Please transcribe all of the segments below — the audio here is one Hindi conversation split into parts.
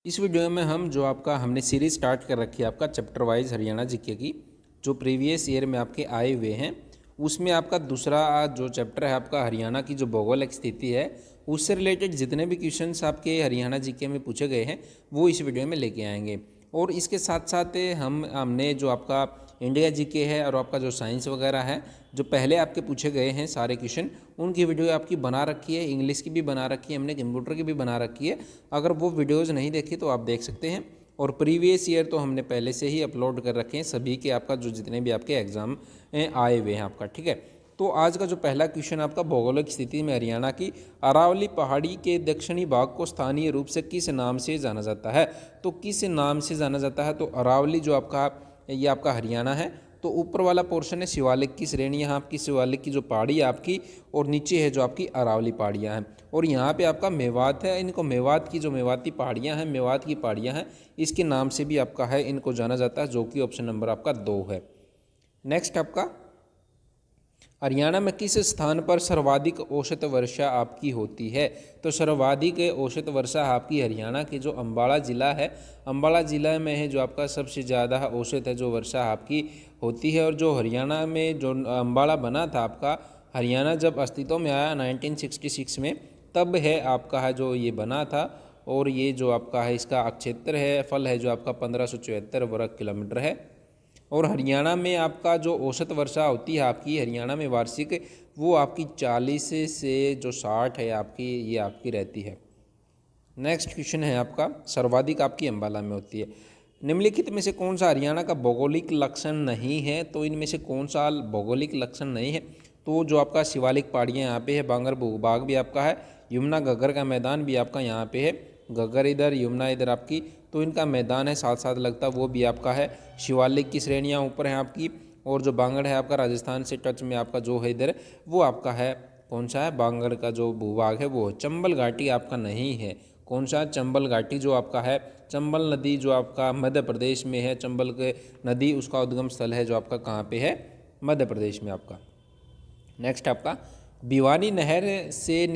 इस वीडियो में हम जो आपका हमने सीरीज़ स्टार्ट कर रखी है आपका चैप्टर वाइज हरियाणा जीके की जो प्रीवियस ईयर में आपके आए हुए हैं उसमें आपका दूसरा जो चैप्टर है आपका हरियाणा की जो भौगोलिक स्थिति है उससे रिलेटेड जितने भी क्वेश्चंस आपके हरियाणा जीके में पूछे गए हैं वो इस वीडियो में लेके आएंगे। और इसके साथ साथ हमने जो आपका इंडिया जीके है और आपका जो साइंस वगैरह है जो पहले आपके पूछे गए हैं सारे क्वेश्चन उनकी वीडियो आपकी बना रखी है, इंग्लिश की भी बना रखी है, हमने कंप्यूटर की भी बना रखी है। अगर वो वीडियोज़ नहीं देखी तो आप देख सकते हैं। और प्रीवियस ईयर तो हमने पहले से ही अपलोड कर रखे हैं सभी के आपका जो जितने भी आपके एग्ज़ाम आए हुए हैं आपका, ठीक है। तो आज का जो पहला क्वेश्चन आपका भौगोलिक स्थिति में हरियाणा की अरावली पहाड़ी के दक्षिणी भाग को स्थानीय रूप से किस नाम से जाना जाता है। तो किस नाम से जाना जाता है, तो अरावली जो आपका ये आपका हरियाणा है। तो ऊपर वाला पोर्शन है शिवालिक की श्रेणी, यहाँ आपकी शिवालिक की जो पहाड़ी है आपकी, और नीचे है जो आपकी अरावली पहाड़ियाँ हैं। और यहाँ पे आपका मेवात है, इनको मेवात की जो मेवाती पहाड़ियाँ हैं, मेवात की पहाड़ियाँ हैं, इसके नाम से भी आपका है इनको जाना जाता है, जो कि ऑप्शन नंबर आपका 2 है। नेक्स्ट आपका हरियाणा में किस स्थान पर सर्वाधिक औसत वर्षा आपकी होती है। तो सर्वाधिक औसत वर्षा आपकी हरियाणा के जो अम्बाला ज़िला है, अम्बाला ज़िला में है जो आपका सबसे ज़्यादा औसत है जो वर्षा आपकी होती है। और जो हरियाणा में जो अम्बाला बना था आपका, हरियाणा जब अस्तित्व में आया 1966 में, तब है आपका है जो ये बना था। और ये जो आपका है इसका क्षेत्र है फल है जो आपका 1574 वर्ग किलोमीटर है। और हरियाणा में आपका जो औसत वर्षा होती है आपकी हरियाणा में वार्षिक, वो आपकी 40 से जो 60 है आपकी, ये आपकी रहती है। नेक्स्ट क्वेश्चन है आपका सर्वाधिक आपकी अम्बाला में होती है। निम्नलिखित में से कौन सा हरियाणा का भौगोलिक लक्षण नहीं है। तो इनमें से कौन सा भौगोलिक लक्षण नहीं है, तो जो आपका शिवालिक पहाड़ियाँ यहाँ पे है, बांगर भूभाग भी आपका है, यमुना घग्गर का मैदान भी आपका यहाँ पे है, घग्गर इधर यमुना इधर आपकी, तो इनका मैदान है साथ साथ लगता वो भी आपका है। शिवालिक की श्रेणियाँ ऊपर हैं आपकी, और जो बांगड़ है आपका राजस्थान से टच में आपका जो है इधर, वो आपका है कौन सा है, बांगड़ का जो भूभाग है वो चंबल घाटी आपका नहीं है। कौन सा, चंबल घाटी जो आपका है, चंबल नदी जो आपका मध्य प्रदेश में है, चंबल के नदी उसका उद्गम स्थल है जो आपका कहाँ पे है, मध्य प्रदेश में आपका। नेक्स्ट आपका भिवानी नहर से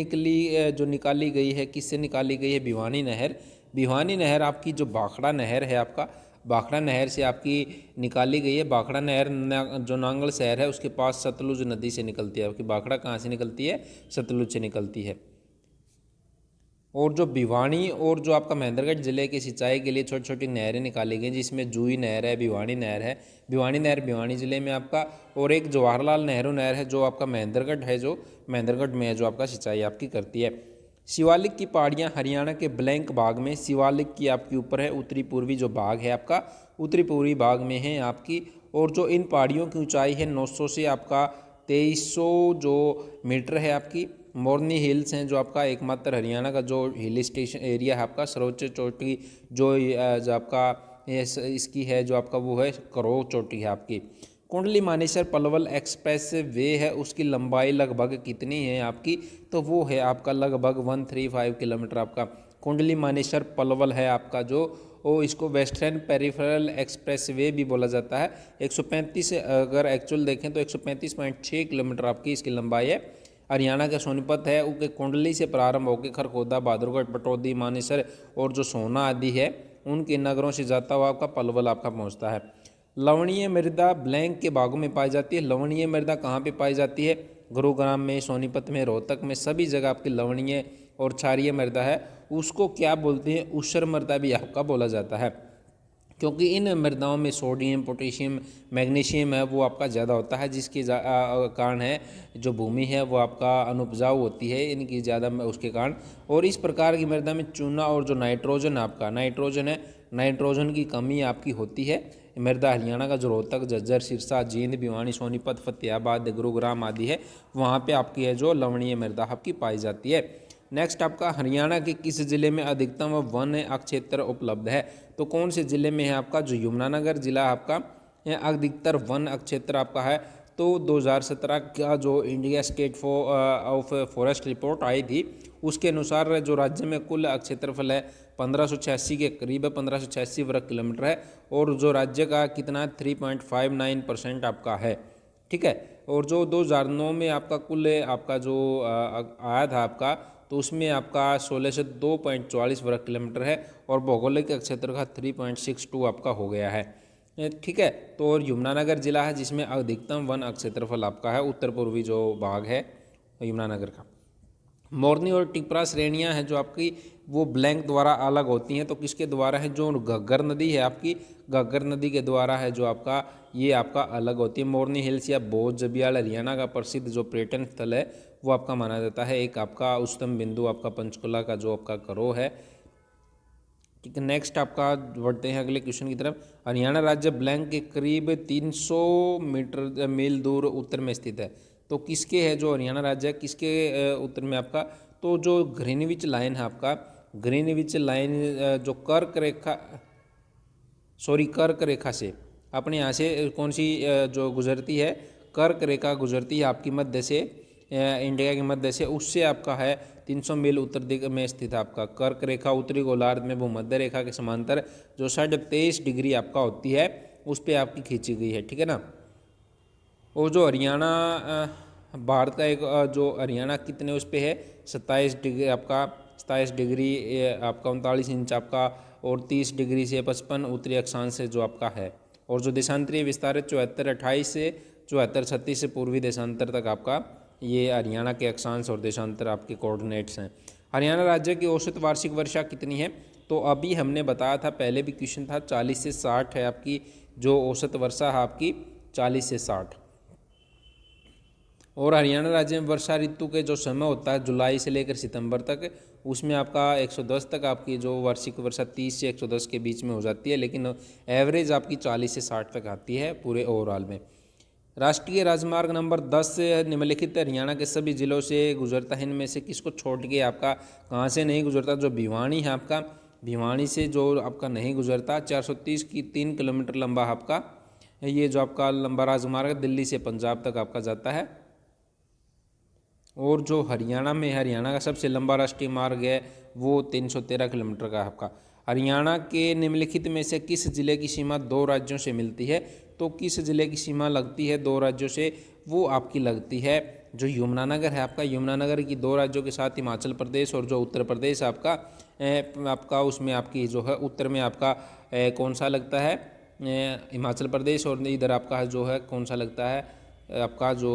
जो निकाली गई है, किससे निकाली गई है भिवानी नहर। भिवानी नहर आपकी जो भाखड़ा नहर है आपका, भाखड़ा नहर से आपकी निकाली गई है। भाखड़ा नहर जो नांगल शहर है उसके पास सतलुज नदी से निकलती है आपकी। भाखड़ा कहाँ से निकलती है, सतलुज से निकलती है। और जो भिवानी और जो आपका महेंद्रगढ़ जिले की सिंचाई के लिए छोटी छोटी नहरें निकाली गई, जिसमें जूही नहर है, भिवानी नहर है। भिवानी नहर भिवानी जिले में आपका, और एक जवाहरलाल नेहरू नहर है जो आपका महेंद्रगढ़ है, जो महेंद्रगढ़ में है, जो आपका सिंचाई आपकी करती है। शिवालिक की पहाड़ियाँ हरियाणा के ब्लैंक भाग में, शिवालिक की आपकी ऊपर है, उत्तरी पूर्वी जो भाग है आपका उत्तरी पूर्वी भाग में है आपकी। और जो इन पहाड़ियों की ऊंचाई है 900 से आपका 2300 जो मीटर है आपकी। मोरनी हिल्स हैं जो आपका एकमात्र हरियाणा का जो हिल स्टेशन एरिया है आपका, सर्वोच्च चोटी जो आपका इसकी है जो आपका वो है करो चोटी है आपकी। कुंडली मानेसर पलवल एक्सप्रेस वे है, उसकी लंबाई लगभग कितनी है आपकी, तो वो है आपका लगभग 135 किलोमीटर आपका। कुंडली मानेसर पलवल है आपका जो, वो इसको वेस्टर्न पेरिफेरल एक्सप्रेस वे भी बोला जाता है। 135 अगर एक्चुअल देखें तो 135.6 किलोमीटर आपकी इसकी लंबाई है। हरियाणा का सोनीपत है उसके कुंडली से प्रारंभ होकर खरखोदा, बहादुरगढ़, पटौदी, मानेसर और जो सोना आदि है उनके नगरों से जाता हुआ आपका पलवल आपका पहुंचता है। लवणीय मृदा ब्लैंक के भागों में पाई जाती है। लवणीय मृदा कहाँ पे पाई जाती है, गुरुग्राम में, सोनीपत में, रोहतक में, सभी जगह आपकी लवणीय और क्षारीय मृदा है। उसको क्या बोलते हैं, ऊषर मृदा भी आपका बोला जाता है, क्योंकि इन मृदाओं में सोडियम, पोटेशियम, मैग्नीशियम है वो आपका ज़्यादा होता है, जिसके कारण है जो भूमि है वो आपका अनुपजाऊ होती है इनकी ज़्यादा उसके कारण। और इस प्रकार की मृदा में चूना और जो नाइट्रोजन आपका नाइट्रोजन है, नाइट्रोजन की कमी आपकी होती है। मृदा हरियाणा का जो रोहतक, झज्जर, सिरसा, जींद, भिवानी, सोनीपत, फतेहाबाद, गुरुग्राम आदि है, वहाँ पे आपकी है जो लवणीय मृदा आपकी पाई जाती है। नेक्स्ट आपका हरियाणा के किस जिले में अधिकतम वन क्षेत्र उपलब्ध है। तो कौन से जिले में है आपका, जो यमुनानगर जिला आपका अधिकतर वन क्षेत्र आपका है। तो 2017 का जो India state of forest report आई थी उसके अनुसार जो राज्य में कुल क्षेत्रफल है 1586 के करीब है, 1586 वर्ग किलोमीटर है। और जो राज्य का कितना 3.59% आपका है, ठीक है। और जो 2009 में आपका कुल आपका जो आया था आपका तो उसमें आपका 1602.44 वर्ग किलोमीटर है और भौगोलिक क्षेत्र का 3.62 आपका हो गया है। ठीक है, तो और यमुनानगर जिला है जिसमें अधिकतम वन क्षेत्रफल आपका है, उत्तर पूर्वी जो भाग है यमुनानगर का। मोरनी और टिपरा श्रेणियां हैं जो आपकी वो ब्लैंक द्वारा अलग होती हैं, तो किसके द्वारा है, जो घग्गर नदी है आपकी, घग्गर नदी के द्वारा है जो आपका ये आपका अलग होती है। मोरनी हिल्स या बोझ जबियाल हरियाणा का प्रसिद्ध जो पर्यटन स्थल है वो आपका माना जाता है। एक आपका उच्चतम बिंदु आपका पंचकुला का जो आपका करो है। ठीक है, नेक्स्ट आपका बढ़ते हैं अगले क्वेश्चन की तरफ। हरियाणा राज्य ब्लैंक के करीब 300 मील दूर उत्तर में स्थित है, तो किसके है जो हरियाणा राज्य है किसके उत्तर में आपका, तो जो ग्रीनविच लाइन है आपका, ग्रीनविच लाइन जो कर्क रेखा से अपने यहाँ से कौन सी जो गुजरती है, कर्क रेखा गुजरती है आपकी मध्य से, इंडिया के मध्य से, उससे आपका है 300 मील उत्तर दिग में स्थित है आपका कर्क रेखा। उत्तरी गोलार्ध में भूमध्य रेखा के समांतर जो 23.5 डिग्री आपका होती है उस पर आपकी खींची गई है। ठीक है ना। और जो हरियाणा भारत का एक जो हरियाणा कितने उस पर है 27 डिग्री आपका, 27 डिग्री आपका 39 इंच आपका, और 30 डिग्री से 55 उत्तरी अक्षांश से जो आपका है। और जो देशांतरीय विस्तार है 74-28 से 74-36 से पूर्वी देशांतर तक आपका ये हरियाणा के अक्षांश और देशांतर आपके कोऑर्डिनेट्स हैं। हरियाणा राज्य की औसत वार्षिक वर्षा कितनी है, तो अभी हमने बताया था, पहले भी क्वेश्चन था, 40 से 60 है आपकी जो औसत वर्षा है आपकी 40 से 60। और हरियाणा राज्य में वर्षा ऋतु के जो समय होता है जुलाई से लेकर सितंबर तक, उसमें आपका 110 तक आपकी जो वार्षिक वर्षा 30 से 110 के बीच में हो जाती है, लेकिन एवरेज आपकी 40 से 60 तक आती है पूरे ओवरऑल में। राष्ट्रीय राजमार्ग नंबर 10 निम्नलिखित हरियाणा के सभी जिलों से गुजरता है, इनमें से किसको छोड़ के आपका कहाँ से नहीं गुजरता, जो भिवानी है आपका, भिवानी से जो आपका नहीं गुजरता, 430 की 3 किलोमीटर लंबा आपका ये जो आपका लंबा राजमार्ग दिल्ली से पंजाब तक आपका जाता है। और जो हरियाणा में हरियाणा का सबसे लंबा राष्ट्रीय मार्ग है वो 313 किलोमीटर का आपका। हरियाणा के निम्नलिखित में से किस जिले की सीमा 2 राज्यों से मिलती है, तो किस जिले की सीमा लगती है 2 राज्यों से, वो आपकी लगती है जो यमुनानगर है आपका, यमुनानगर की 2 राज्यों के साथ हिमाचल प्रदेश और जो उत्तर प्रदेश आपका उसमें आपकी जो है उत्तर में आपका कौन सा लगता है, हिमाचल प्रदेश, और इधर आपका जो है कौन सा लगता है आपका जो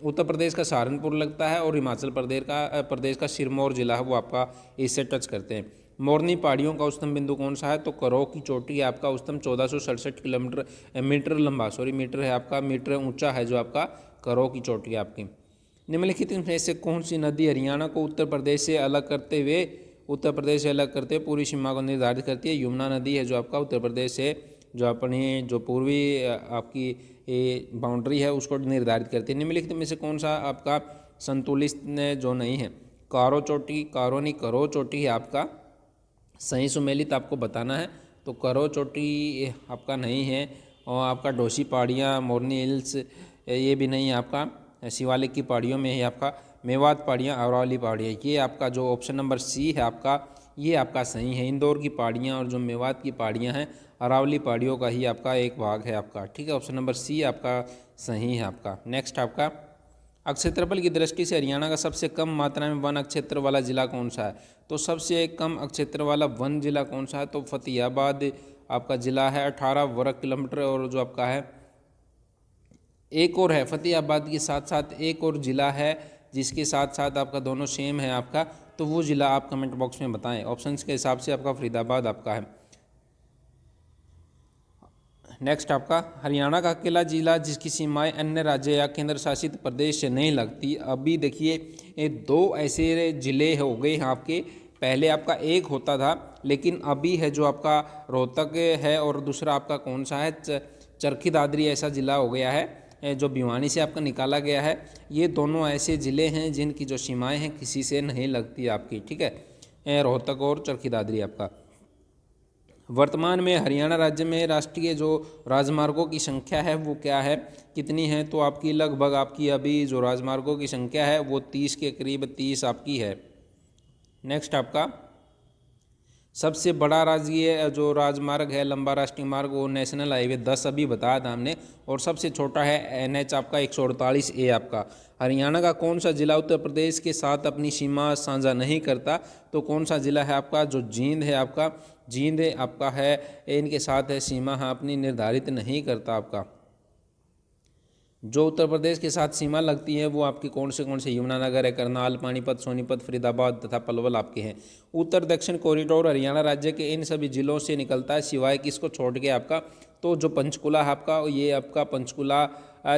उत्तर प्रदेश का सहारनपुर लगता है, और हिमाचल प्रदेश का सिरमौर जिला है वो आपका इससे टच करते हैं। मोरनी पहाड़ियों का उच्चतम बिंदु कौन सा है, तो करो की चोटी है आपका उच्चतम 1467 मीटर लंबा, मीटर है आपका, मीटर ऊंचा है जो आपका करो की चोटी आपकी। निम्नलिखित में से कौन सी नदी हरियाणा को उत्तर प्रदेश से अलग करते हुए पूरी सीमा को निर्धारित करती है, यमुना नदी है जो आपका उत्तर प्रदेश से जो अपनी जो पूर्वी आपकी बाउंड्री है उसको निर्धारित करती है। निम्नलिखित में से कौन सा आपका संतुलित जो नहीं है, करो चोटी है आपका सही सुमेलित आपको बताना है, तो करो चोटी आपका नहीं है, और आपका डोसी पहाड़ियाँ, मोरनी हिल्स ये भी नहीं है आपका, शिवालिक की पहाड़ियों में है आपका मेवात पहाड़ियाँ, अरावली पहाड़ियाँ, ये आपका जो ऑप्शन नंबर सी है आपका ये आपका सही है। इंदौर की पहाड़ियाँ और जो मेवात की पहाड़ियाँ हैं अरावली पहाड़ियों का ही आपका एक भाग है आपका। ठीक है, ऑप्शन नंबर सी आपका सही है आपका। नेक्स्ट आपका अक्षेत्रफल की दृष्टि से हरियाणा का सबसे कम मात्रा में वन क्षेत्र वाला जिला कौन सा है, तो सबसे कम क्षेत्र वाला वन जिला कौन सा है, तो फतेहाबाद आपका जिला है 18 वर्ग किलोमीटर। और जो आपका है एक और है फतेहाबाद के साथ साथ एक और जिला है जिसके साथ साथ आपका दोनों सेम है आपका, तो वो जिला आप कमेंट बॉक्स में बताएं। ऑप्शंस के हिसाब से आपका फरीदाबाद आपका है। नेक्स्ट आपका हरियाणा का अकेला जिला जिसकी सीमाएं अन्य राज्य या केंद्र शासित प्रदेश से नहीं लगती। अभी देखिए ये 2 ऐसे ज़िले हो गए हैं आपके, पहले आपका एक होता था लेकिन अभी है जो आपका रोहतक है, और दूसरा आपका कौन सा है चरखी दादरी ऐसा ज़िला हो गया है जो भिवानी से आपका निकाला गया है। ये दोनों ऐसे ज़िले हैं जिनकी जो सीमाएँ हैं किसी से नहीं लगती आपकी। ठीक है, रोहतक और चरखी दादरी आपका। वर्तमान में हरियाणा राज्य में राष्ट्रीय जो राजमार्गों की संख्या है वो क्या है, कितनी है, तो आपकी लगभग आपकी अभी जो राजमार्गों की संख्या है वो 30 के करीब 30 आपकी है। नेक्स्ट आपका सबसे बड़ा राज्य जो राजमार्ग है, लंबा राष्ट्रीय मार्ग, वो नेशनल हाईवे 10 अभी बताया था हमने, और सबसे छोटा है NH आपका 148A आपका। हरियाणा का कौन सा जिला उत्तर प्रदेश के साथ अपनी सीमा साझा नहीं करता? तो कौन सा जिला है आपका? जो जींद है आपका, जींद आपका है, इनके साथ है सीमा अपनी निर्धारित नहीं करता आपका। जो उत्तर प्रदेश के साथ सीमा लगती है वो आपकी कौन से यमुनानगर है, करनाल, पानीपत, सोनीपत, फरीदाबाद तथा पलवल आपके हैं। उत्तर दक्षिण कॉरिडोर हरियाणा राज्य के इन सभी जिलों से निकलता है, सिवाय किसको छोड़ के आपका? तो जो पंचकुला है आपका, ये आपका पंचकुला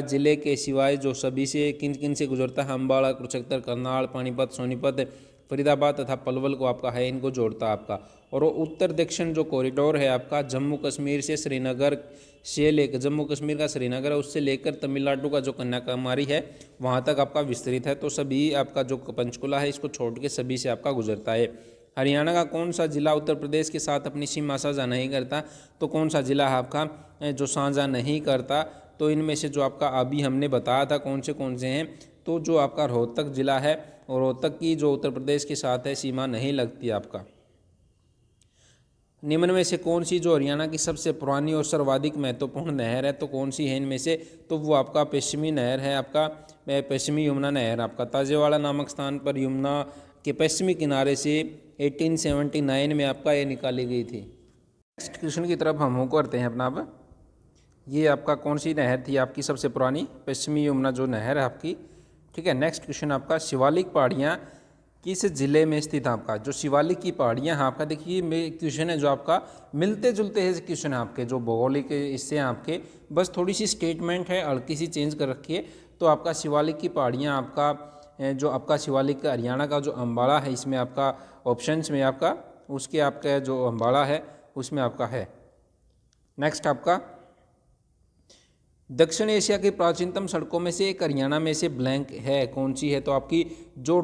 जिले के सिवाय जो सभी से किन किन से गुजरता है? अम्बाला, कुरुक्षेत्र, करनाल, पानीपत, सोनीपत, फरीदाबाद तथा पलवल को आपका है, इनको जोड़ता है आपका। और वो उत्तर दक्षिण जो कॉरिडोर है आपका, जम्मू कश्मीर से श्रीनगर से लेकर, जम्मू कश्मीर का श्रीनगर है, उससे लेकर तमिलनाडु का जो कन्याकुमारी है वहाँ तक आपका विस्तृत है। तो सभी आपका जो पंचकुला है इसको छोड़ के सभी से आपका गुजरता है। हरियाणा का कौन सा जिला उत्तर प्रदेश के साथ अपनी सीमा साझा नहीं करता? तो कौन सा जिला है आपका जो साझा नहीं करता? तो इनमें से जो आपका अभी हमने बताया था कौन से हैं, तो जो आपका रोहतक जिला है, और रोहतक की जो उत्तर प्रदेश के साथ है सीमा नहीं लगती आपका। निम्न में से कौन सी जो हरियाणा की सबसे पुरानी और सर्वाधिक महत्वपूर्ण नहर है? तो कौन सी है इनमें से? तो वो आपका पश्चिमी नहर है आपका, पश्चिमी यमुना नहर आपका। ताजेवाड़ा नामक स्थान पर यमुना के पश्चिमी किनारे से 1879 में आपका ये निकाली गई थी। नेक्स्ट क्वेश्चन की तरफ हम करते हैं अपना। अब ये आपका कौन सी नहर थी आपकी सबसे पुरानी? पश्चिमी यमुना जो नहर है आपकी, ठीक है। नेक्स्ट क्वेश्चन आपका, शिवालिक पहाड़ियाँ किस जिले में स्थित है आपका? जो शिवालिक की पहाड़ियाँ हैं आपका, देखिए क्वेश्चन है जो आपका मिलते जुलते हैं क्वेश्चन है आपके, जो भौगोलिक इससे आपके बस थोड़ी सी स्टेटमेंट है हल्की सी चेंज कर रखी है। तो आपका शिवालिक की पहाड़ियाँ आपका जो आपका शिवालिक हरियाणा का जो अम्बाला है, इसमें आपका ऑप्शंस में आपका उसके आपका जो अम्बाला है उसमें आपका है। नेक्स्ट आपका, दक्षिण एशिया की प्राचीनतम सड़कों में से एक हरियाणा में से ब्लैंक है, कौन सी है? तो आपकी जो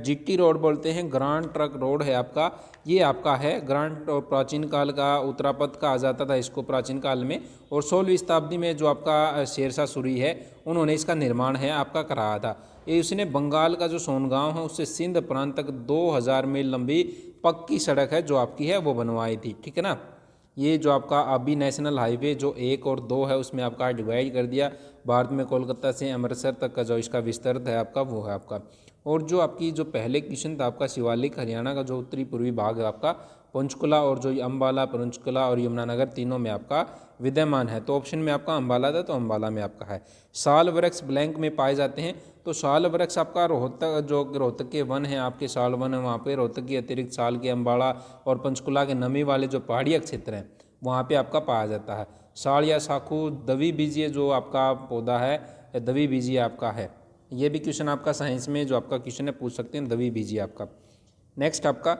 GT रोड बोलते हैं, ग्रांड ट्रंक रोड है आपका, ये आपका है ग्रांड। प्राचीन काल का उत्तरापथ कहा जाता था इसको प्राचीन काल में, और 16वीं शताब्दी में जो आपका शेरशाह सूरी है उन्होंने इसका निर्माण है आपका कराया था। ये उसने बंगाल का जो सोनगांव है उससे सिंध प्रांत तक 2000 मील लंबी पक्की सड़क है जो आपकी है वो बनवाई थी, ठीक है ना। ये जो आपका अभी नेशनल हाईवे जो 1 और 2 है उसमें आपका डिवाइड कर दिया। भारत में कोलकाता से अमृतसर तक का जो इसका विस्तृत है आपका वो है आपका। और जो आपकी जो पहले क्वेश्चन था आपका, शिवालिक हरियाणा का जो उत्तरी पूर्वी भाग है आपका, पंचकुला और जो अम्बाला, पंचकुला और यमुनानगर तीनों में आपका विद्यमान है। तो ऑप्शन में आपका अम्बाला था, तो अम्बाला में आपका है। साल वृक्ष ब्लैंक में पाए जाते हैं, तो साल वृक्ष आपका रोहतक, जो रोहतक के वन है आपके साल वन है, वहाँ पे रोहतक की अतिरिक्त साल के, अम्बाला और पंचकुला के नमी वाले जो पहाड़िया क्षेत्र हैं वहाँ पे आपका पाया जाता है। साल या साखू दवी बीजीय जो आपका पौधा है, दवी बीजीय आपका है। ये भी क्वेश्चन आपका साइंस में जो आपका क्वेश्चन है पूछ सकते हैं, दवी बीजीय आपका। नेक्स्ट आपका,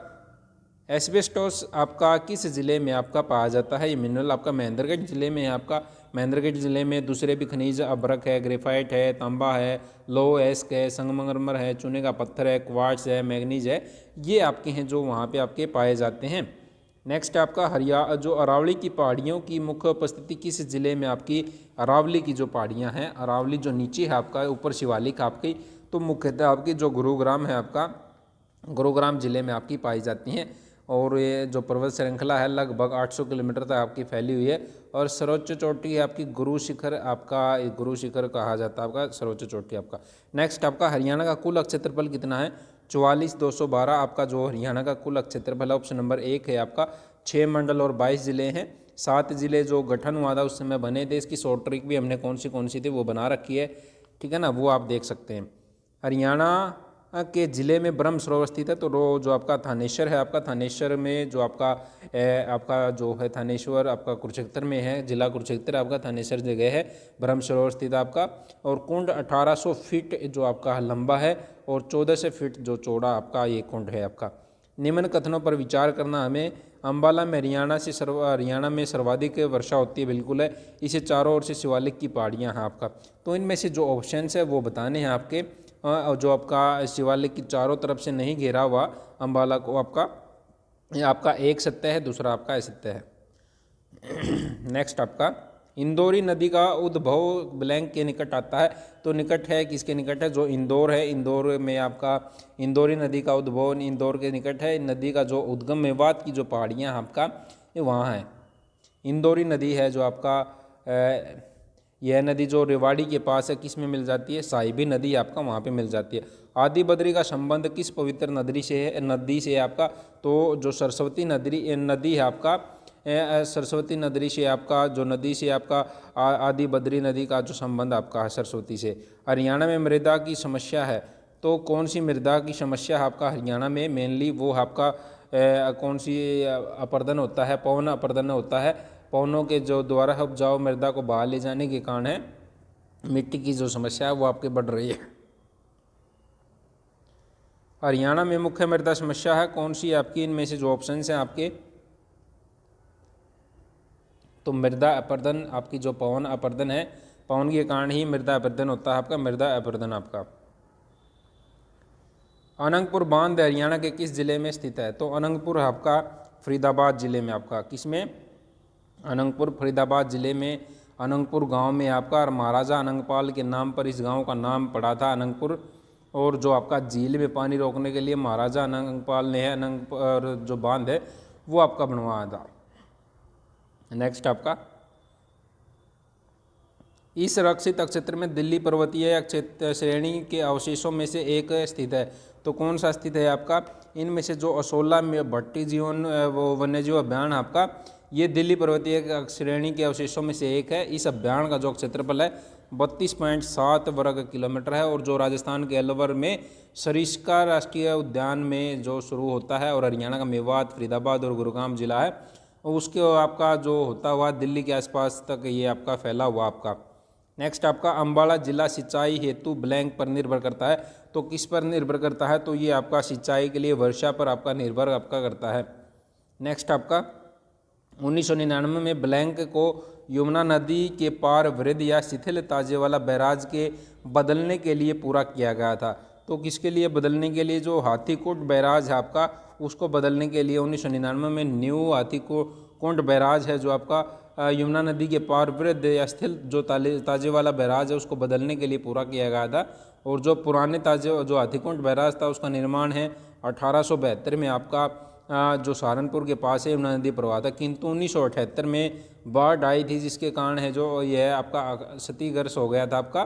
एस्बेस्टोस आपका किस ज़िले में आपका पाया जाता है? ये मिनरल आपका महेंद्रगढ़ ज़िले में है आपका। महेंद्रगढ़ ज़िले में दूसरे भी खनिज, अभ्रक है, ग्रेफाइट है, तांबा है, लोह एस्क है, संगमरमर है, चूने का पत्थर है, क्वार्ट्ज है, मैग्नीज है, ये आपके हैं जो वहाँ पे आपके पाए जाते हैं। नेक्स्ट आपका जो अरावली की पहाड़ियों की मुख्य उपस्थिति किस ज़िले में आपकी? अरावली की जो पहाड़ियाँ हैं, अरावली जो नीचे है आपका, ऊपर शिवालिक आपकी, तो मुख्यतः आपकी जो गुरुग्राम है आपका, गुरुग्राम ज़िले में आपकी पाई जाती हैं। और ये जो पर्वत श्रृंखला है लगभग 800 किलोमीटर तक आपकी फैली हुई है, और सर्वोच्च चोटी है आपकी गुरु शिखर आपका, गुरु शिखर कहा जाता है आपका सर्वोच्च चोटी आपका। नेक्स्ट आपका, हरियाणा का कुल क्षेत्रफल कितना है? 44,212 आपका जो हरियाणा का कुल क्षेत्रफल है। ऑप्शन नंबर 1 है आपका। 6 मंडल और 22 ज़िले हैं। 7 ज़िले जो गठन हुआ था उस समय बने थे, इसकी शॉर्ट ट्रिक भी हमने कौन सी थी वो बना रखी है, ठीक है ना, वो आप देख सकते हैं। हरियाणा के ज़िले में ब्रह्म सरोवर स्थित है, तो जो आपका थानेश्वर है आपका, थानेश्वर में जो आपका जो है थानेश्वर आपका कुरुक्षेत्र में है, जिला कुरुक्षेत्र आपका, थानेश्वर जगह है, ब्रह्म सरोवर स्थित आपका। और कुंड 1800 फीट जो आपका लंबा है, और 1400 फीट जो चौड़ा आपका ये कुंड है आपका। निम्न कथनों पर विचार करना हमें। अम्बाला में हरियाणा में सर्वाधिक वर्षा होती है, बिल्कुल है। इसे चारों ओर से शिवालिक की पहाड़ियाँ हैं आपका। तो इनमें से जो ऑप्शंस है वो बताने हैं आपके। जो आपका शिवालिक की चारों तरफ से नहीं घेरा हुआ अम्बाला को आपका एक सत्य है, दूसरा आपका असत्य है। नेक्स्ट आपका, इंदौरी नदी का उद्भव ब्लैंक के निकट आता है, तो निकट है किसके निकट है, जो इंदौर है, इंदौर में आपका इंदौरी नदी का उद्भव इंदौर के निकट है। नदी का जो उद्गम मेवात की जो पहाड़ियाँ आपका ये वहाँ है। इंदौरी नदी है जो आपका यह नदी जो रेवाड़ी के पास है, किस में मिल जाती है, साहिबी नदी आपका वहाँ पे मिल जाती है। आदि बद्री का संबंध किस पवित्र नदी से है आपका, तो जो सरस्वती नदी है आपका, सरस्वती नदी से आपका जो नदी से आपका आदि बद्री नदी का जो संबंध आपका है सरस्वती से। हरियाणा में मृदा की समस्या है, तो कौन सी मृदा की समस्या है आपका हरियाणा में, मेनली वो आपका कौन सी अपर्दन होता है, पवन अपर्दन होता है। पवनों के जो द्वारा उपजाऊ मृदा को बाहर ले जाने के कारण है मिट्टी की जो समस्या है वो आपकी बढ़ रही है। हरियाणा में मुख्य मृदा समस्या है कौन सी आपकी, इनमें से जो ऑप्शन हैं आपके, तो मृदा अपर्दन आपकी जो पवन अपर्दन है, पवन के कारण ही मृदा अपर्दन होता है आपका, मृदा अपर्दन आपका। अनंगपुर बांध हरियाणा के किस जिले में स्थित है, तो अनंगपुर आपका फरीदाबाद जिले में आपका, किसमें, अनंगपुर फरीदाबाद जिले में अनंगपुर गांव में आपका। और महाराजा अनंगपाल के नाम पर इस गांव का नाम पड़ा था अनंगपुर। और जो आपका झील में पानी रोकने के लिए महाराजा अनंगपाल ने अनंगपुर जो बांध है वो आपका बनवाया था। नेक्स्ट आपका, इस रक्षित क्षेत्र में दिल्ली पर्वतीय श्रेणी के अवशेषों में से एक स्थित है, तो कौन सा स्थित है आपका, इनमें से जो असोला में भट्टी जीवन वो वन्यजीव अभ्यारण्य आपका, ये दिल्ली पर्वतीय श्रेणी के अवशेषों में से एक है। इस अभ्यारण्य का जो क्षेत्रफल है 32.7 वर्ग किलोमीटर है, और जो राजस्थान के अलवर में सरिस्का राष्ट्रीय उद्यान में जो शुरू होता है, और हरियाणा का मेवात, फरीदाबाद और गुरुग्राम जिला है, उसके आपका जो होता हुआ दिल्ली के आसपास तक ये आपका फैला हुआ आपका। नेक्स्ट आपका, अम्बाला जिला सिंचाई हेतु ब्लैंक पर निर्भर करता है, तो किस पर निर्भर करता है, तो ये आपका सिंचाई के लिए वर्षा पर आपका निर्भर आपका करता है। नेक्स्ट आपका, 1999 में ब्लैंक को यमुना नदी के पार वृद्ध या शिथिल ताजे वाला बैराज के बदलने के लिए पूरा किया गया था, तो किसके लिए बदलने के लिए, जो हाथीकुंड बैराज है आपका उसको बदलने के लिए 1999 में न्यू हाथीकुंड बैराज है जो आपका यमुना नदी के पार वृद्ध या स्थिल जो ताजे वाला बैराज है उसको बदलने के लिए पूरा किया गया था। और जो पुराने ताजे जो हाथीकुंड बैराज था उसका निर्माण है 1872 में आपका जो सहारनपुर के पास है यमुना नदी प्रवाह था, किंतु 1978 में बाढ़ आई थी जिसके कारण है जो यह आपका क्षतिग्रस्त हो गया था आपका,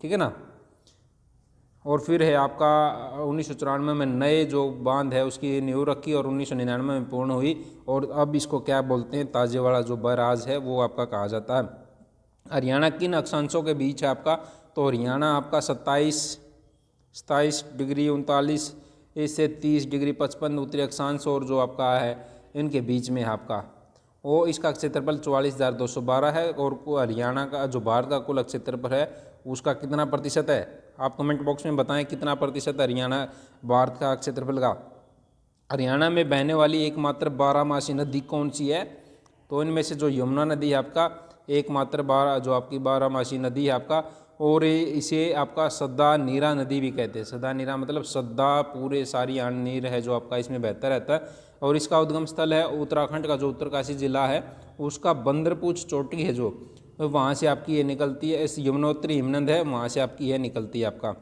ठीक है ना। और फिर है आपका 1994 में नए जो बांध है उसकी नींव रखी और 1999 में पूर्ण हुई, और अब इसको क्या बोलते हैं, ताजेवाड़ा जो बैराज है वो आपका कहा जाता है। हरियाणा किन अक्षांशों के बीच है आपका, तो हरियाणा आपका 27 डिग्री 39 से 30 डिग्री 55 उत्तरी अक्षांश और जो आपका है इनके बीच में है आपका। वो इसका क्षेत्रफल 44,212 है, और हरियाणा का जो भारत का कुल क्षेत्रफल है उसका कितना प्रतिशत है, आप कमेंट बॉक्स में बताएं कितना प्रतिशत हरियाणा भारत का क्षेत्रफल का। हरियाणा में बहने वाली एकमात्र बारहमासी नदी कौन सी है, तो इनमें से जो यमुना नदी है आपका एकमात्र जो आपकी बारहमासी नदी है आपका, और इसे आपका सद्दा नीरा नदी भी कहते हैं। सद्दा नीरा मतलब सद्दा पूरे सारी नीर है जो आपका इसमें बहता रहता है, और इसका उद्गम स्थल है उत्तराखंड का जो उत्तरकाशी जिला है उसका बंदरपूछ चोटी है जो वहाँ से आपकी ये निकलती है, इस यमुनोत्री हिमनद है वहाँ से आपकी यह निकलती है आपका।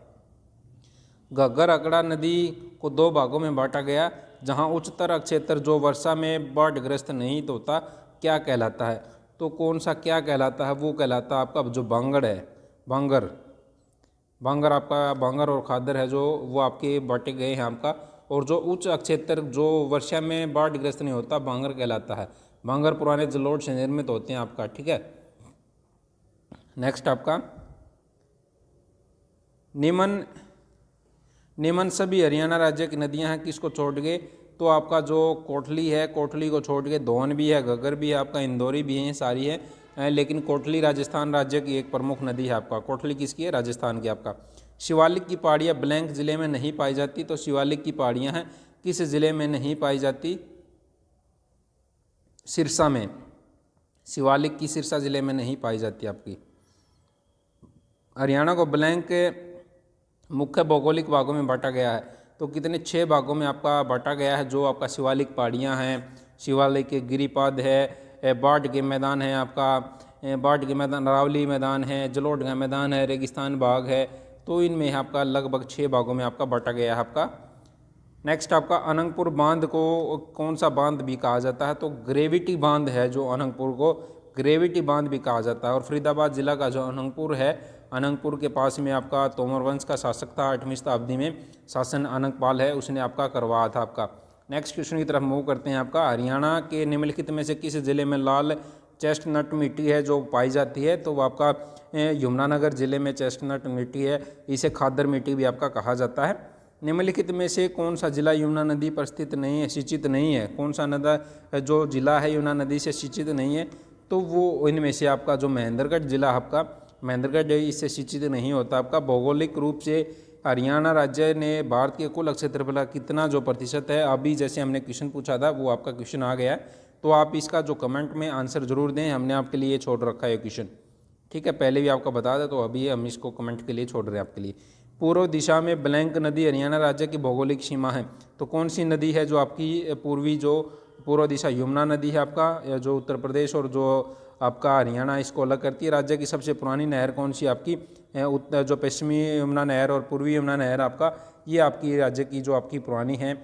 घग्गर अकड़ा नदी को दो भागों में बांटा गया, जहाँ उच्चतर क्षेत्र जो वर्षा में बाढ़ग्रस्त नहीं तो होता क्या कहलाता है, तो कौन सा क्या कहलाता है, वो कहलाता है आपका जो बांगड़ है, बांगर आपका बांगर और खादर है जो वो आपके बांटे गए हैं आपका। और जो उच्च क्षेत्र जो वर्षा में बाढ़ग्रस्त नहीं होता बांगर कहलाता है। बांगर पुराने जलोढ़ से निर्मित होते हैं आपका, ठीक है। नेक्स्ट आपका, निम्न सभी हरियाणा राज्य की नदियां हैं किसको छोड़ के, तो आपका जो कोटली है, कोटली को छोड़ के दोन भी है, घग्गर भी है आपका, इंदौरी भी है, सारी है, लेकिन कोटली राजस्थान राज्य की एक प्रमुख नदी है आपका। कोटली किसकी है, राजस्थान की आपका। शिवालिक की पहाड़ियाँ ब्लैंक जिले में नहीं पाई जाती, तो शिवालिक की पहाड़ियाँ हैं किस जिले में नहीं पाई जाती, सिरसा में। शिवालिक की सिरसा जिले में नहीं पाई जाती आपकी। हरियाणा को ब्लैंक के मुख्य भौगोलिक भागों में बांटा गया है, तो कितने 6 भागों में आपका बांटा गया है। जो आपका शिवालिक पहाड़ियाँ हैं, शिवालिक के गिरिपद है, बाढ़ के मैदान है आपका, बाढ़ के मैदान, अरावली मैदान है, जलोढ़ का मैदान है, रेगिस्तान बाग है। तो इनमें आपका लगभग 6 भागों में आपका बांटा गया है आपका। नेक्स्ट आपका अनंगपुर बांध को कौन सा बांध भी कहा जाता है? तो ग्रेविटी बांध है जो अनंगपुर को ग्रेविटी बांध भी कहा जाता है। और फरीदाबाद जिला का जो अनंगपुर है, अनंगपुर के पास में आपका तोमर वंश का शासक था, 8वीं शताब्दी में शासन अनंगपाल है उसने आपका करवाया था आपका। नेक्स्ट क्वेश्चन की तरफ मूव करते हैं आपका। हरियाणा के निम्नलिखित में से किस जिले में लाल चेस्टनट मिट्टी है जो पाई जाती है? तो वो आपका यमुनानगर जिले में चेस्टनट मिट्टी है, इसे खादर मिट्टी भी आपका कहा जाता है। निम्नलिखित में से कौन सा जिला यमुना नदी पर स्थित नहीं है, सिंचित नहीं है? कौन सा नदा जो जिला है यमुना नदी से सिंचित नहीं है? तो वो इनमें से आपका जो महेंद्रगढ़ जिला आपका, महेंद्रगढ़ इससे सिंचित नहीं होता आपका। भौगोलिक रूप से हरियाणा राज्य ने भारत के कुल क्षेत्रफल का कितना जो प्रतिशत है, अभी जैसे हमने क्वेश्चन पूछा था वो आपका क्वेश्चन आ गया है। तो आप इसका जो कमेंट में आंसर जरूर दें, हमने आपके लिए छोड़ रखा है क्वेश्चन, ठीक है, पहले भी आपको बता दें, तो अभी हम इसको कमेंट के लिए छोड़ रहे हैं आपके लिए। पूर्व दिशा में ब्लैंक नदी हरियाणा राज्य की भौगोलिक सीमा है, तो कौन सी नदी है जो आपकी पूर्वी जो पूर्व दिशा? यमुना नदी है आपका, जो उत्तर प्रदेश और जो आपका हरियाणा इसको अलग करती है। राज्य की सबसे पुरानी नहर कौन सी आपकी? जो पश्चिमी यमुना नहर और पूर्वी यमुना नहर आपका, ये आपकी राज्य की जो आपकी पुरानी है,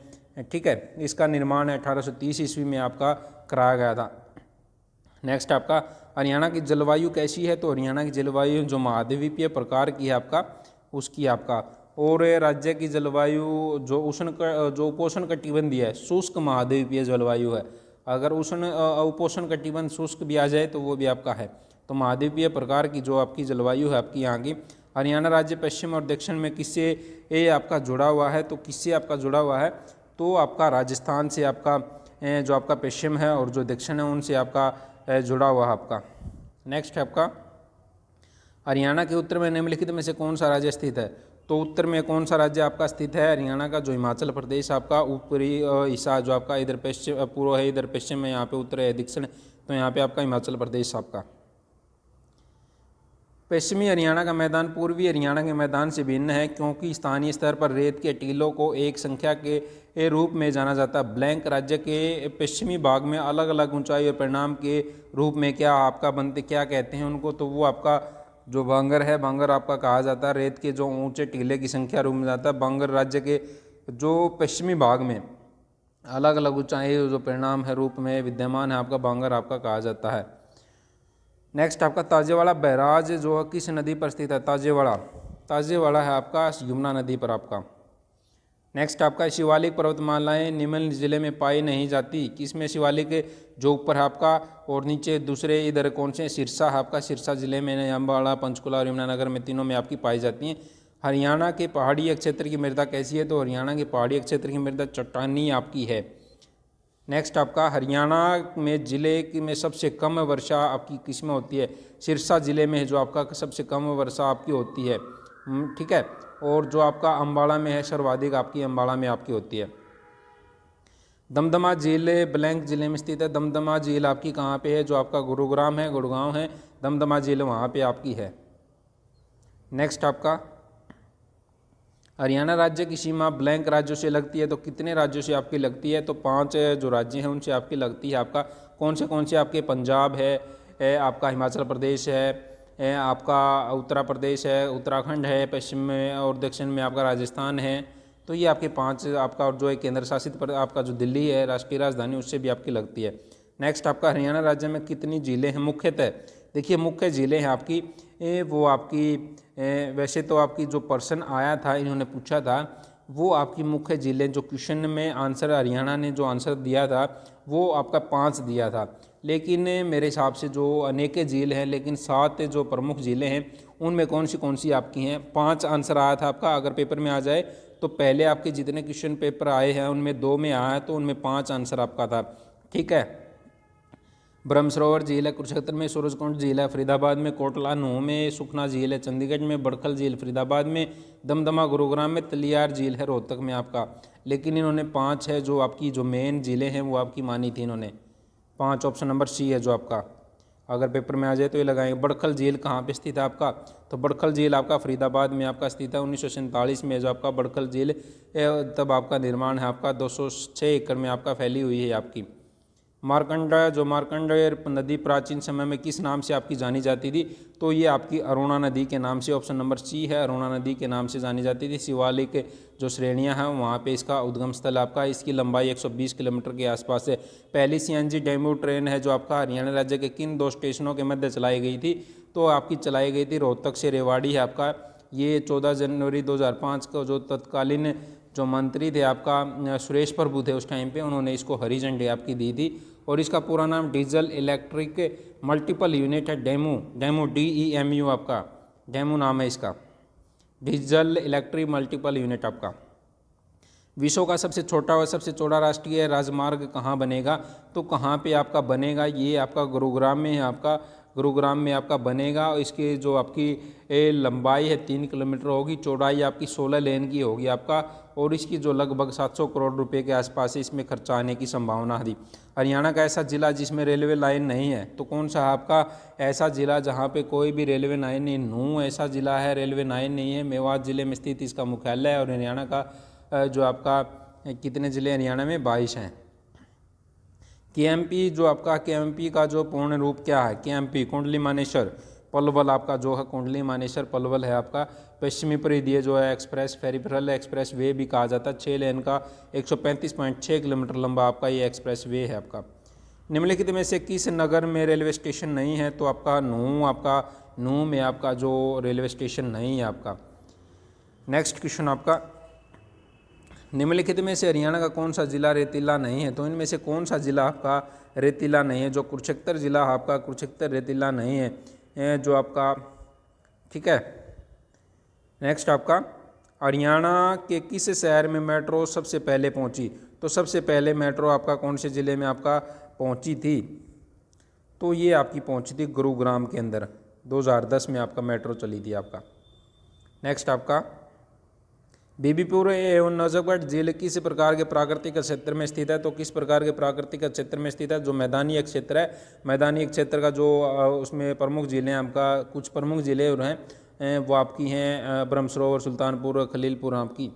ठीक है। इसका निर्माण 1830 ईस्वी में आपका कराया गया था। नेक्स्ट आपका हरियाणा की जलवायु कैसी है? तो हरियाणा की जलवायु जो महाद्वीपीय प्रकार की है आपका, उसकी आपका। और राज्य की जलवायु जो उपोष्ण कटिबंधीय है, शुष्क महाद्वीपीय जलवायु है। अगर उपोष्ण कटिबंध शुष्क भी आ जाए तो वो भी आपका है। तो महाद्वीपीय प्रकार की जो आपकी जलवायु है आपकी यहाँ की। हरियाणा राज्य पश्चिम और दक्षिण में किससे ये आपका जुड़ा हुआ है? तो किससे आपका जुड़ा हुआ है? तो आपका राजस्थान से आपका जो आपका पश्चिम है और जो दक्षिण है उनसे आपका जुड़ा हुआ है आपका। नेक्स्ट है आपका हरियाणा के उत्तर में निम्नलिखित में से कौन सा राज्य स्थित है? तो उत्तर में कौन सा राज्य आपका स्थित है हरियाणा का? जो हिमाचल प्रदेश आपका ऊपरी हिस्सा जो आपका इधर पश्चिम पूर्व है, इधर पश्चिम है, यहाँ पे उत्तर है, दक्षिण, तो यहाँ पे आपका हिमाचल प्रदेश आपका। पश्चिमी हरियाणा का मैदान पूर्वी हरियाणा के मैदान से भिन्न है क्योंकि स्थानीय स्तर पर रेत के टीलों को एक संख्या के रूप में जाना जाता है। ब्लैंक राज्य के पश्चिमी भाग में अलग अलग ऊंचाई और परिणाम के रूप में क्या आपका बनते, क्या कहते हैं उनको? तो वो आपका जो बांगर है, बांगर आपका कहा जाता है। रेत के जो ऊंचे टीले की संख्या रूप में जाता है। बांगर राज्य के जो पश्चिमी भाग में अलग अलग ऊंचाई जो परिणाम है रूप में विद्यमान है आपका, बांगर आपका कहा जाता है। नेक्स्ट आपका ताजेवाड़ा बैराज जो किस नदी पर स्थित है? ताजेवाड़ा है आपका यमुना नदी पर आपका। नेक्स्ट आपका शिवालिक पर्वतमालाएं निम्न जिले में पाई नहीं जाती, किसमें? शिवालिक जो ऊपर है आपका और नीचे दूसरे इधर कौन से? सिरसा है आपका, सिरसा जिले में, अम्बाड़ा, पंचकुला और यमुनानगर में, तीनों में आपकी पाई जाती हैं। हरियाणा के पहाड़ी क्षेत्र की मृदा कैसी है? तो हरियाणा के पहाड़ी क्षेत्र की मृदा चट्टानी आपकी है। नेक्स्ट आपका हरियाणा में जिले में सबसे कम वर्षा आपकी किस में होती है? सिरसा जिले में जो आपका सबसे कम वर्षा आपकी होती है, ठीक है। और जो आपका अम्बाड़ा में है सर्वाधिक आपकी, अम्बाड़ा में आपकी होती है। दमदमा झील ब्लैंक जिले में स्थित है। दमदमा झील आपकी कहाँ पे है? जो आपका गुरुग्राम है, गुड़गांव है, दमदमा झील वहाँ पे आपकी है। नेक्स्ट आपका हरियाणा राज्य की सीमा ब्लैंक राज्यों से लगती है, तो कितने राज्यों से आपकी लगती है? तो 5 जो राज्य हैं उनसे आपकी लगती है आपका। कौन से आपके? पंजाब है आपका, हिमाचल प्रदेश है आपका, उत्तर प्रदेश है, उत्तराखंड है, पश्चिम में और दक्षिण में आपका राजस्थान है। तो ये आपके 5 आपका, और जो एक केंद्र शासित पर आपका जो दिल्ली है राष्ट्रीय राजधानी, उससे भी आपकी लगती है। नेक्स्ट आपका हरियाणा राज्य में कितनी झीलें हैं? मुख्यतः देखिए मुख्य झीलें हैं आपकी वो आपकी वैसे तो आपकी जो पर्सन आया था इन्होंने पूछा था वो आपकी मुख्य झीलें, जो क्वेश्चन में आंसर हरियाणा ने जो आंसर दिया था वो आपका 5 दिया था, लेकिन मेरे हिसाब से जो अनेक झील हैं, लेकिन 7 जो प्रमुख झीलें हैं उनमें कौन सी आपकी हैं? 5 आंसर आया था आपका। अगर पेपर में आ जाए तो पहले आपके जितने क्वेश्चन पेपर आए हैं उनमें 2 में आया है, तो उनमें 5 आंसर आपका था, ठीक है। ब्रह्मसरोवर झील है कुरुक्षेत्र में, सूरजकुंड झील है फरीदाबाद में, कोटला नूह में, सुखना झील है चंडीगढ़ में, बड़खल झील फरीदाबाद में, दमदमा गुरुग्राम में, तलियार झील है रोहतक में आपका। लेकिन इन्होंने 5 है जो आपकी जो मेन झीलें हैं वो आपकी मानी थी इन्होंने 5। ऑप्शन नंबर सी है जो आपका, अगर पेपर में आ जाए तो ये लगाएंगे। बड़खल झील कहाँ पे स्थित है आपका? तो बड़खल झील आपका फरीदाबाद में आपका स्थित है। 1947 में जो आपका बड़खल झील तब आपका निर्माण है आपका 206 एकड़ में आपका फैली हुई है आपकी। मार्कंडेय, जो मार्कंडेय नदी प्राचीन समय में किस नाम से आपकी जानी जाती थी? तो ये आपकी अरुणा नदी के नाम से, ऑप्शन नंबर सी है, अरुणा नदी के नाम से जानी जाती थी। शिवालिक जो श्रेणियां हैं वहाँ पे इसका उद्गम स्थल आपका, इसकी लंबाई 120 किलोमीटर के आसपास है। पहली सीएनजी डेमू ट्रेन है जो आपका हरियाणा राज्य के किन 2 स्टेशनों के मध्य चलाई गई थी? तो आपकी चलाई गई थी रोहतक से रेवाड़ी है आपका। ये 14 जनवरी 2005 को जो तत्कालीन जो मंत्री थे आपका सुरेश प्रभु थे उस टाइम पे, उन्होंने इसको हरी झंडी आपकी दी थी। और इसका पूरा नाम डीजल इलेक्ट्रिक मल्टीपल यूनिट है, डेमू, डेमू DEMU आपका, डेमू नाम है इसका, डीजल इलेक्ट्रिक मल्टीपल यूनिट आपका। विश्व का सबसे छोटा और सबसे चौड़ा राष्ट्रीय राजमार्ग कहाँ बनेगा? तो कहाँ पे आपका बनेगा? ये आपका गुरुग्राम में है आपका, गुरुग्राम में आपका बनेगा। और इसकी जो आपकी लंबाई है 3 किलोमीटर होगी, चौड़ाई आपकी 16 लेन की होगी आपका, और इसकी जो लगभग 700 करोड़ रुपए के आसपास इसमें खर्चा आने की संभावना थी। हरियाणा का ऐसा जिला जिसमें रेलवे लाइन नहीं है, तो कौन सा आपका ऐसा जिला जहाँ पे कोई भी रेलवे लाइन नहीं? नूंह ऐसा जिला है, रेलवे लाइन नहीं है, मेवात जिले में स्थित इसका मुख्यालय है। और हरियाणा का जो आपका कितने ज़िले हरियाणा में? 22 हैं। KMP जो आपका, KMP का जो पूर्ण रूप क्या है? KMP कुंडली मानेसर पलवल आपका जो है, कुंडली मानेसर पलवल है आपका। पश्चिमी परिधीय जो है एक्सप्रेस फेरिफेरल एक्सप्रेस वे भी कहा जाता है। 6 लेन का 135.6 किलोमीटर लंबा आपका ये एक्सप्रेस वे है आपका। निम्नलिखित में से किस नगर में रेलवे स्टेशन नहीं है? तो आपका नूंह, आपका नूंह में आपका जो रेलवे स्टेशन नहीं है आपका। नेक्स्ट क्वेश्चन आपका, निम्नलिखित में से हरियाणा का कौन सा जिला रेतीला नहीं है? तो इनमें से कौन सा जिला आपका रेतीला नहीं है? जो कुरुक्षेत्र जिला आपका, कुरुक्षेत्र रेतीला नहीं है जो आपका, ठीक है। नेक्स्ट आपका, हरियाणा के किस शहर में मेट्रो सबसे पहले पहुंची? तो सबसे पहले मेट्रो आपका कौन से ज़िले में आपका पहुंची थी? तो ये आपकी पहुंची थी गुरुग्राम के अंदर, 2010 में आपका मेट्रो चली थी आपका। नेक्स्ट आपका, बीबीपुर एवं नजफगढ़ झील किस प्रकार के प्राकृतिक क्षेत्र में स्थित है? तो किस प्रकार के प्राकृतिक क्षेत्र में स्थित है? जो मैदानी क्षेत्र है, मैदानी क्षेत्र का जो उसमें प्रमुख झीलें आपका, कुछ प्रमुख झीलें हैं वो आपकी हैं ब्रह्मसरोवर, सुल्तानपुर, खलीलपुर आपकी।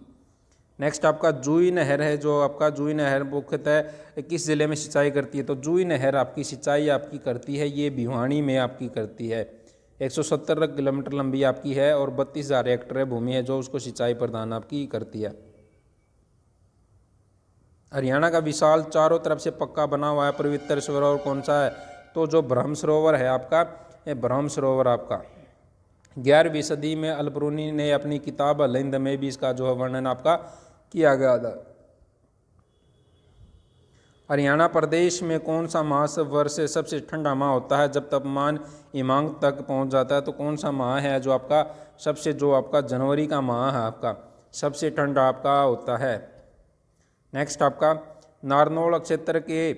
नेक्स्ट आपका जूही नहर है, जो आपका जूही नहर मुख्यतः किस ज़िले में सिंचाई करती है? तो जूही नहर आपकी सिंचाई आपकी करती है, ये भिवानी में आपकी करती है। 170 किलोमीटर लंबी आपकी है और 32,000 हेक्टेयर भूमि है जो उसको सिंचाई प्रदान आपकी करती है। हरियाणा का विशाल चारों तरफ से पक्का बना हुआ है पवित्र सरोवर कौन सा है? तो जो ब्रह्म सरोवर है आपका, ये ब्रह्म सरोवर आपका 11वीं सदी में अलबरूनी ने अपनी किताब अल-हिंद में भी इसका जो है वर्णन आपका किया गया था। हरियाणा प्रदेश में कौन सा मास वर्ष से सबसे ठंडा माह होता है जब तापमान हिमांक तक पहुंच जाता है? तो कौन सा माह है जो आपका सबसे, जो आपका जनवरी का माह है आपका सबसे ठंडा आपका होता है। नेक्स्ट आपका, नारनौल क्षेत्र के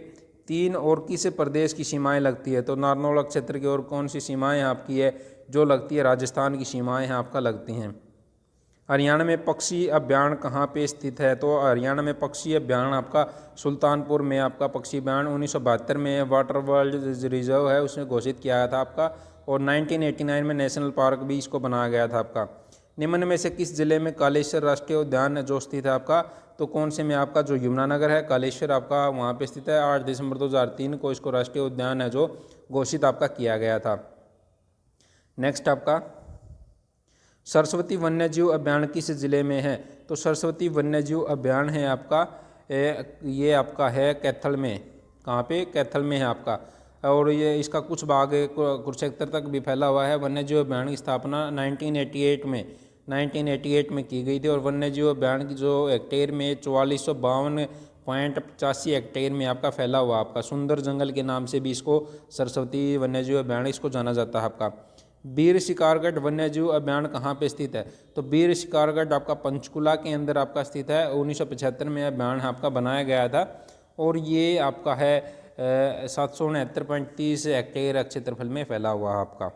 3 और किस प्रदेश की सीमाएं लगती है? तो नारनौल क्षेत्र की और कौन सी सीमाएं आपकी है जो लगती है? राजस्थान की सीमाएं हैं आपका लगती हैं। हरियाणा में पक्षी अभ्यारण्य कहाँ पे स्थित है? तो हरियाणा में पक्षी अभ्यारण्य आपका सुल्तानपुर में आपका पक्षी अभ्यारण्य 1972 में वाटर वर्ल्ड रिजर्व है उसने घोषित किया था आपका, और 1989 में नेशनल पार्क भी इसको बनाया गया था आपका। निम्न में से किस जिले में कालेश्वर राष्ट्रीय उद्यान जो स्थित है आपका? तो कौन से में आपका? जो यमुनानगर है, कालेश्वर आपका वहाँ पे स्थित है। 8 दिसंबर 2003 को इसको राष्ट्रीय उद्यान है जो घोषित आपका किया गया था। नेक्स्ट आपका, सरस्वती वन्यजीव अभ्यारण्य किस जिले में है? तो सरस्वती वन्यजीव अभ्यारण्य है आपका, ये आपका है कैथल में। कहाँ पे? कैथल में है आपका, और ये इसका कुछ भाग कुरुक्षेत्र तक भी फैला हुआ है। वन्यजीव अभ्यारण्य की स्थापना 1988 में की गई थी, और वन्यजीव अभ्यारण्य की जो हेक्टेयर में 4452.85 हेक्टेयर में आपका फैला हुआ आपका सुंदर जंगल के नाम से भी इसको सरस्वती वन्यजीव अभ्यारण्य इसको जाना जाता है आपका। बीर शिकारगढ़ वन्यजीव अभ्यारण्य कहाँ पे स्थित है? तो बीर शिकारगढ़ आपका पंचकुला के अंदर आपका स्थित है। 1975 में अभ्यारण्य आपका बनाया गया था, और ये आपका है 769.30 हेक्टेयर क्षेत्रफल में फैला हुआ आपका।